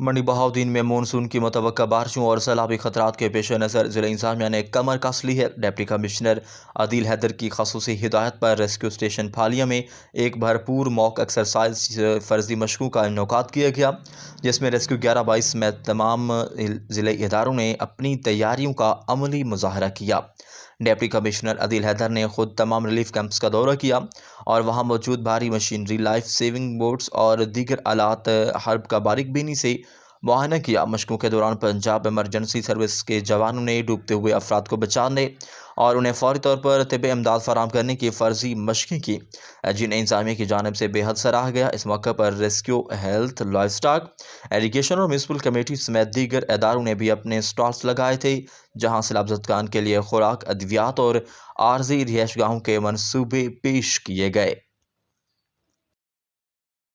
منڈی بہاؤدین میں مونسون کی متوقع بارشوں اور سیلابی خطرات کے پیش نظر ضلع انتظامیہ نے کمر کس لی ہے۔ ڈپٹی کمشنر عادل حیدر کی خصوصی ہدایت پر ریسکیو اسٹیشن پھالیہ میں ایک بھرپور موک ایکسرسائز فرضی مشقوں کا انعقاد کیا گیا، جس میں ریسکیو 11/22 سمیت تمام ضلعی اداروں نے اپنی تیاریوں کا عملی مظاہرہ کیا۔ ڈپٹی کمشنر عادل حیدر نے خود تمام ریلیف کیمپس کا دورہ کیا اور وہاں موجود بھاری مشینری، لائف سیونگ بوٹس اور دیگر آلات حرب کا باریک بینی سے معائنہ کیا۔ مشقوں کے دوران پنجاب ایمرجنسی سروس کے جوانوں نے ڈوبتے ہوئے افراد کو بچانے اور انہیں فوری طور پر طبی امداد فراہم کرنے کی فرضی مشقیں کی، جنہیں انتظامیہ کی جانب سے بے حد سراہا گیا۔ اس موقع پر rescue, health, livestock, irrigation اور میونسپل کمیٹی سمیت دیگر اداروں نے بھی اپنے سٹالز لگائے تھے، جہاں سیلاب زدگان کے لیے خوراک، ادویات اور عارضی رہائش گاہوں کے منصوبے پیش کیے گئے۔